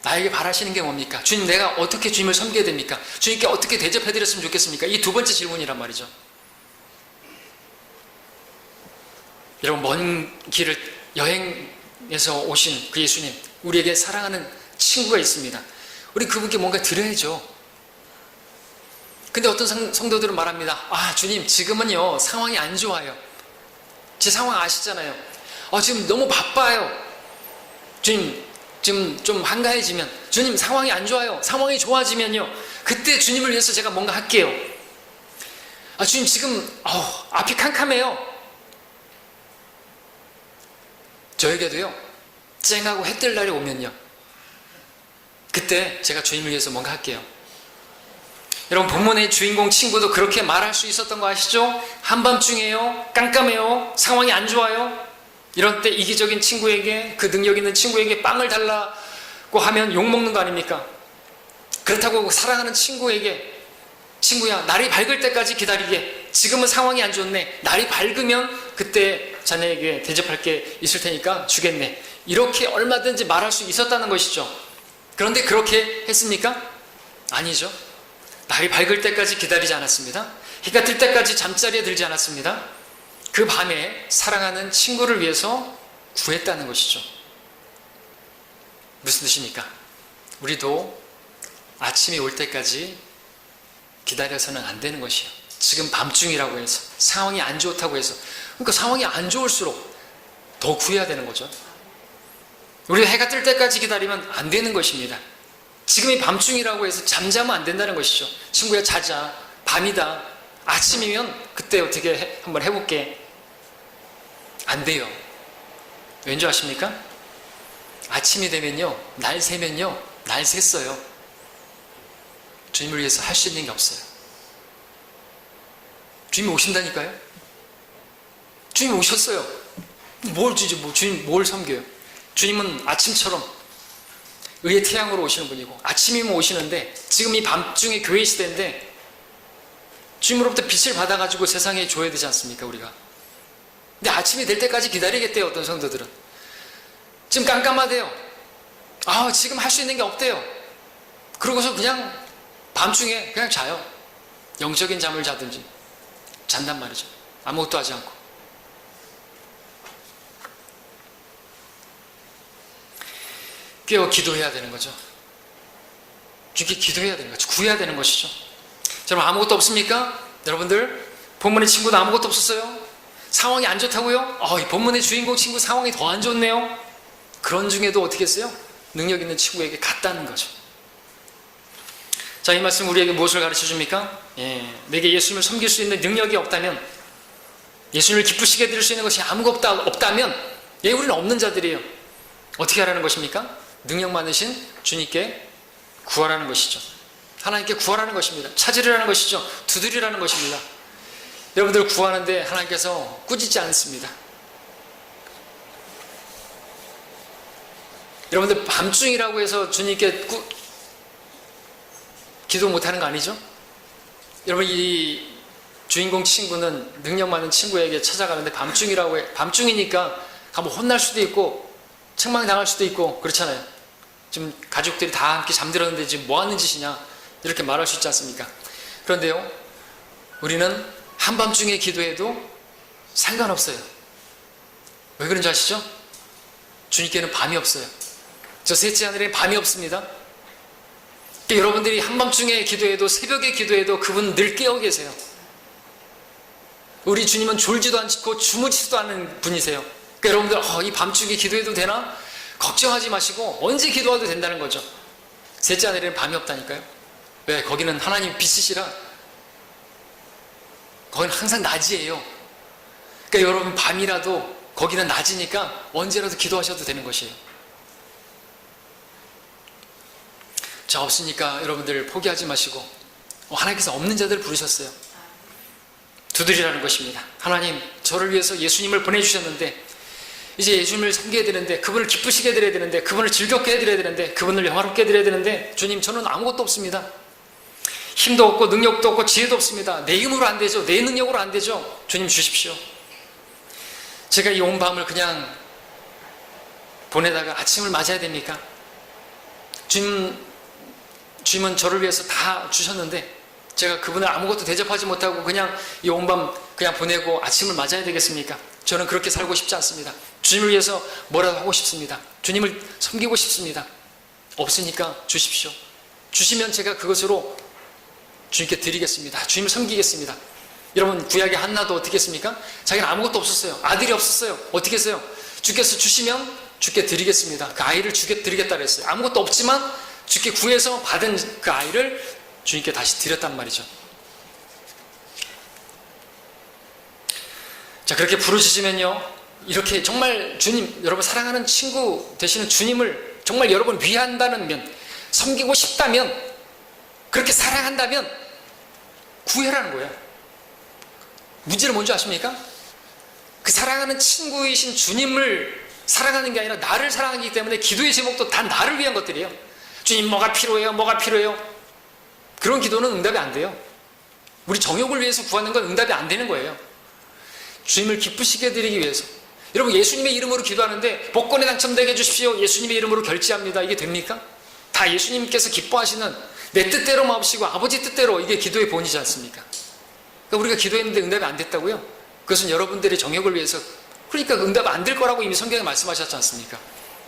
나에게 바라시는 게 뭡니까? 주님, 내가 어떻게 주님을 섬겨야 됩니까? 주님께 어떻게 대접해드렸으면 좋겠습니까? 이 두 번째 질문이란 말이죠. 여러분, 먼 길을 여행해서 오신 그 예수님, 우리에게 사랑하는 친구가 있습니다. 우리 그분께 뭔가 드려야죠. 근데 어떤 성도들은 말합니다. 주님, 지금은요 상황이 안 좋아요. 제 상황 아시잖아요. 지금 너무 바빠요. 주님, 지금 좀 한가해지면, 주님 상황이 안 좋아요. 상황이 좋아지면요, 그때 주님을 위해서 제가 뭔가 할게요. 주님 지금 앞이 캄캄해요. 저에게도요, 쨍하고 해 뜰 날이 오면요, 그때 제가 주님을 위해서 뭔가 할게요. 여러분, 본문의 주인공 친구도 그렇게 말할 수 있었던 거 아시죠? 한밤중에요, 깜깜해요, 상황이 안 좋아요. 이런 때 이기적인 친구에게, 그 능력 있는 친구에게 빵을 달라고 하면 욕먹는 거 아닙니까? 그렇다고 사랑하는 친구에게, 친구야 날이 밝을 때까지 기다리게, 지금은 상황이 안 좋네, 날이 밝으면 그때 자네에게 대접할 게 있을 테니까 주겠네, 이렇게 얼마든지 말할 수 있었다는 것이죠. 그런데 그렇게 했습니까? 아니죠. 날이 밝을 때까지 기다리지 않았습니다. 해가 뜰 때까지 잠자리에 들지 않았습니다. 그 밤에 사랑하는 친구를 위해서 구했다는 것이죠. 무슨 뜻입니까? 우리도 아침이 올 때까지 기다려서는 안 되는 것이에요. 지금 밤중이라고 해서, 상황이 안 좋다고 해서, 그러니까 상황이 안 좋을수록 더 구해야 되는 거죠. 우리가 해가 뜰 때까지 기다리면 안 되는 것입니다. 지금이 밤중이라고 해서 잠자면 안 된다는 것이죠. 친구야 자자, 밤이다, 아침이면 그때 어떻게 한번 해볼게. 안 돼요. 왠지 아십니까? 아침이 되면요, 날 새면요, 날 샜어요. 주님을 위해서 할 수 있는 게 없어요. 주님이 오신다니까요. 주님이 오셨어요. 뭘 주지, 주님 뭘 섬겨요? 주님은 아침처럼 의의 태양으로 오시는 분이고, 아침이면 오시는데, 지금 이 밤중에 교회 시대인데 주님으로부터 빛을 받아가지고 세상에 줘야 되지 않습니까, 우리가? 근데 아침이 될 때까지 기다리겠대요, 어떤 성도들은. 지금 깜깜하대요. 지금 할 수 있는 게 없대요. 그러고서 그냥 밤중에 그냥 자요. 영적인 잠을 자든지 잔단 말이죠. 아무것도 하지 않고. 깨어 기도해야 되는 거죠. 주께 기도해야 되는 거죠. 구해야 되는 것이죠. 여러분, 아무것도 없습니까? 여러분들, 본문의 친구도 아무것도 없었어요? 상황이 안 좋다고요? 이 본문의 주인공 친구 상황이 더 안 좋네요? 그런 중에도 어떻게 했어요? 능력 있는 친구에게 갔다는 거죠. 자, 이 말씀 우리에게 무엇을 가르쳐 줍니까? 내게 예수님을 섬길 수 있는 능력이 없다면, 예수님을 기쁘시게 해드릴 수 있는 것이 아무것도 없다면, 우리는 없는 자들이에요. 어떻게 하라는 것입니까? 능력 많으신 주님께 구하라는 것이죠. 하나님께 구하라는 것입니다. 찾으려는 것이죠. 두드리라는 것입니다. 여러분들 구하는데 하나님께서 꾸짖지 않습니다. 여러분들 밤중이라고 해서 주님께 기도 못하는 거 아니죠? 여러분, 이 주인공 친구는 능력 많은 친구에게 찾아가는데 밤중이니까 가면 혼날 수도 있고 책망당할 수도 있고 그렇잖아요. 지금 가족들이 다 함께 잠들었는데 지금 뭐 하는 짓이냐 이렇게 말할 수 있지 않습니까? 그런데요, 우리는 한밤중에 기도해도 상관없어요. 왜 그런지 아시죠? 주님께는 밤이 없어요. 저 셋째 하늘에 밤이 없습니다. 그러니까 여러분들이 한밤중에 기도해도 새벽에 기도해도 그분 늘 깨어 계세요. 우리 주님은 졸지도 않고 주무지도 않는 분이세요. 그러니까 여러분들 이 밤중에 기도해도 되나? 걱정하지 마시고 언제 기도해도 된다는 거죠. 셋째 하늘에는 밤이 없다니까요. 왜? 거기는 하나님 빛이시라. 거기는 항상 낮이에요. 그러니까 여러분 밤이라도 거기는 낮이니까 언제라도 기도하셔도 되는 것이에요. 자, 없으니까 여러분들 포기하지 마시고 하나님께서 없는 자들 부르셨어요. 두드리라는 것입니다. 하나님, 저를 위해서 예수님을 보내주셨는데 이제 예수님을 섬겨야 되는데, 그분을 기쁘시게 해드려야 되는데, 그분을 즐겁게 해드려야 되는데, 그분을 영화롭게 해드려야 되는데, 주님, 저는 아무것도 없습니다. 힘도 없고 능력도 없고 지혜도 없습니다. 내 힘으로 안 되죠. 내 능력으로 안 되죠. 주님 주십시오. 제가 이 온 밤을 그냥 보내다가 아침을 맞아야 됩니까? 주님은 저를 위해서 다 주셨는데 제가 그분을 아무것도 대접하지 못하고 그냥 이 온 밤 그냥 보내고 아침을 맞아야 되겠습니까? 저는 그렇게 살고 싶지 않습니다. 주님을 위해서 뭐라도 하고 싶습니다. 주님을 섬기고 싶습니다. 없으니까 주십시오. 주시면 제가 그것으로 주님께 드리겠습니다. 주님을 섬기겠습니다. 여러분, 구약의 한나도 어떻게 했습니까? 자기는 아무것도 없었어요. 아들이 없었어요. 어떻게 했어요? 주께서 주시면 주께 드리겠습니다. 그 아이를 주께 드리겠다 그랬어요. 아무것도 없지만 주께 구해서 받은 그 아이를 주님께 다시 드렸단 말이죠. 자, 그렇게 부르시면요, 이렇게 정말 주님, 여러분 사랑하는 친구 되시는 주님을 정말 여러분 위한다는 면, 섬기고 싶다면, 그렇게 사랑한다면 구해라는 거예요. 문제는 뭔지 아십니까? 그 사랑하는 친구이신 주님을 사랑하는 게 아니라 나를 사랑하기 때문에 기도의 제목도 다 나를 위한 것들이에요. 주님, 뭐가 필요해요? 뭐가 필요해요? 그런 기도는 응답이 안 돼요. 우리 정욕을 위해서 구하는 건 응답이 안 되는 거예요. 주님을 기쁘시게 해드리기 위해서. 여러분, 예수님의 이름으로 기도하는데 복권에 당첨되게 해주십시오, 예수님의 이름으로 결제합니다, 이게 됩니까? 다 예수님께서 기뻐하시는 내 뜻대로 마옵시고 아버지 뜻대로, 이게 기도의 본이지 않습니까? 그러니까 우리가 기도했는데 응답이 안 됐다고요? 그것은 여러분들의 정욕을 위해서, 그러니까 응답 안 될 거라고 이미 성경에 말씀하셨지 않습니까?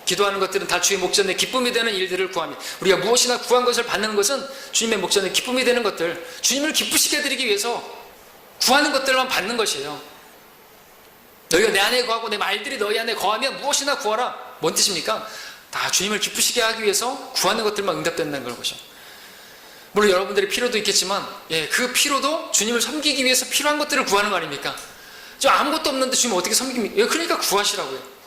기도하는 것들은 다 주의 목전에 기쁨이 되는 일들을 구하며, 우리가 무엇이나 구한 것을 받는 것은 주님의 목전에 기쁨이 되는 것들, 주님을 기쁘시게 해드리기 위해서 구하는 것들만 받는 것이에요. 너희가 내 안에 거하고 내 말들이 너희 안에 거하면 무엇이나 구하라. 뭔 뜻입니까? 다 주님을 기쁘시게 하기 위해서 구하는 것들만 응답된다는 것이죠. 물론 여러분들의 필요도 있겠지만, 그 필요도 주님을 섬기기 위해서 필요한 것들을 구하는 거 아닙니까? 저 아무것도 없는데 주님 어떻게 섬깁니까? 그러니까 구하시라고요.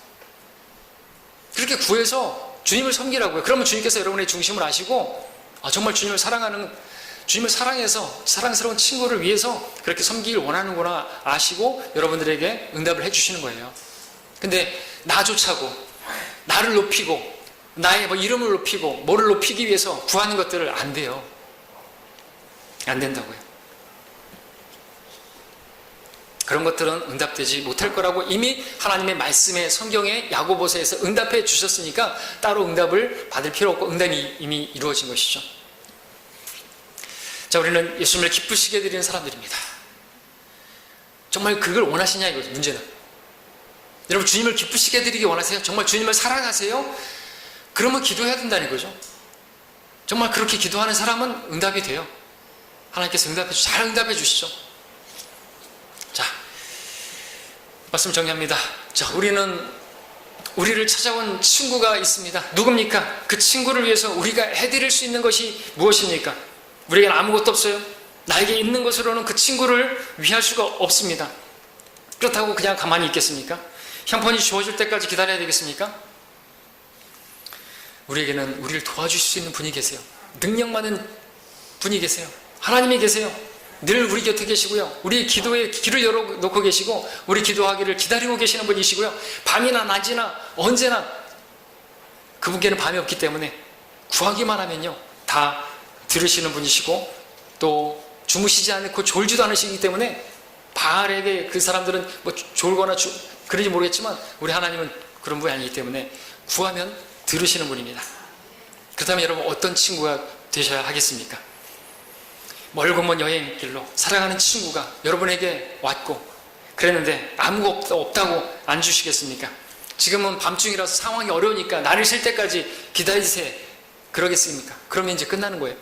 그렇게 구해서 주님을 섬기라고요. 그러면 주님께서 여러분의 중심을 아시고, 정말 주님을 사랑하는, 주님을 사랑해서 사랑스러운 친구를 위해서 그렇게 섬기길 원하는구나 아시고 여러분들에게 응답을 해주시는 거예요. 근데 나 쫓아고 나를 높이고 나의 이름을 높이고 뭐를 높이기 위해서 구하는 것들을 안 돼요. 안 된다고요. 그런 것들은 응답되지 못할 거라고 이미 하나님의 말씀에, 성경의 야고보서에서 응답해 주셨으니까 따로 응답을 받을 필요 없고 응답이 이미 이루어진 것이죠. 자, 우리는 예수님을 기쁘시게 해드리는 사람들입니다. 정말 그걸 원하시냐 이거죠, 문제는. 여러분, 주님을 기쁘시게 해드리기 원하세요? 정말 주님을 사랑하세요? 그러면 기도해야 된다는 거죠. 정말 그렇게 기도하는 사람은 응답이 돼요. 하나님께서 잘 응답해 주시죠. 자, 말씀 정리합니다. 자, 우리를 찾아온 친구가 있습니다. 누굽니까? 그 친구를 위해서 우리가 해드릴 수 있는 것이 무엇입니까? 우리에게는 아무것도 없어요. 나에게 있는 것으로는 그 친구를 위할 수가 없습니다. 그렇다고 그냥 가만히 있겠습니까? 형편이 주어질 때까지 기다려야 되겠습니까? 우리에게는 우리를 도와주실 수 있는 분이 계세요. 능력 많은 분이 계세요. 하나님이 계세요. 늘 우리 곁에 계시고요. 우리 기도에 길을 열어놓고 계시고 우리 기도하기를 기다리고 계시는 분이시고요. 밤이나 낮이나 언제나 그분께는 밤이 없기 때문에 구하기만 하면요 다 들으시는 분이시고, 또 주무시지 않고 졸지도 않으시기 때문에 바알에게 그 사람들은 졸거나 그런지 모르겠지만 우리 하나님은 그런 분이 아니기 때문에 구하면 들으시는 분입니다. 그렇다면 여러분 어떤 친구가 되셔야 하겠습니까? 멀고 먼 여행길로 사랑하는 친구가 여러분에게 왔고 그랬는데 아무것도 없다고 안 주시겠습니까? 지금은 밤중이라서 상황이 어려우니까 날이 셀 때까지 기다리세요. 그러겠습니까? 그러면 이제 끝나는 거예요.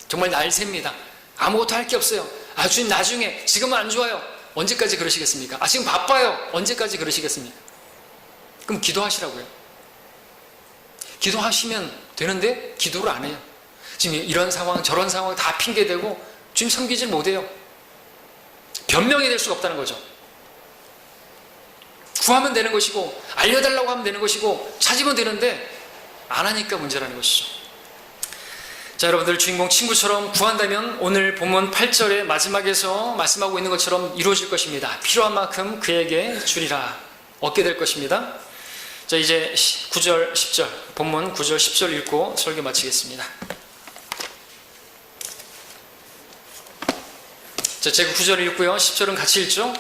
정말 날 셉니다. 아무것도 할 게 없어요. 아, 주님 나중에, 지금은 안 좋아요. 언제까지 그러시겠습니까? 아, 지금 바빠요. 언제까지 그러시겠습니까? 그럼 기도하시라고요. 기도하시면 되는데 기도를 안 해요. 지금 이런 상황 저런 상황 다 핑계대고 주님 섬기질 못해요. 변명이 될 수가 없다는 거죠. 구하면 되는 것이고 알려달라고 하면 되는 것이고 찾으면 되는데 안 하니까 문제라는 것이죠. 자, 여러분들 주인공 친구처럼 구한다면 오늘 본문 8절의 마지막에서 말씀하고 있는 것처럼 이루어질 것입니다. 필요한 만큼 그에게 주리라. 얻게 될 것입니다. 자, 이제 9절 10절 본문 9절 10절 읽고 설교 마치겠습니다. 자, 제가 9절을 읽고요 10절은 같이 읽죠.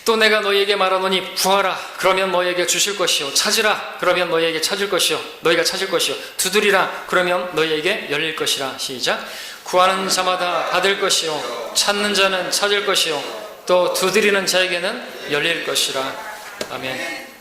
또 내가 너희에게 말하노니 구하라 그러면 너희에게 주실 것이요 찾으라 그러면 너희에게 찾을 것이요 너희가 찾을 것이요 두드리라 그러면 너희에게 열릴 것이라. 시작. 구하는 자마다 받을 것이요 찾는 자는 찾을 것이요 또 두드리는 자에게는 열릴 것이라. 아멘.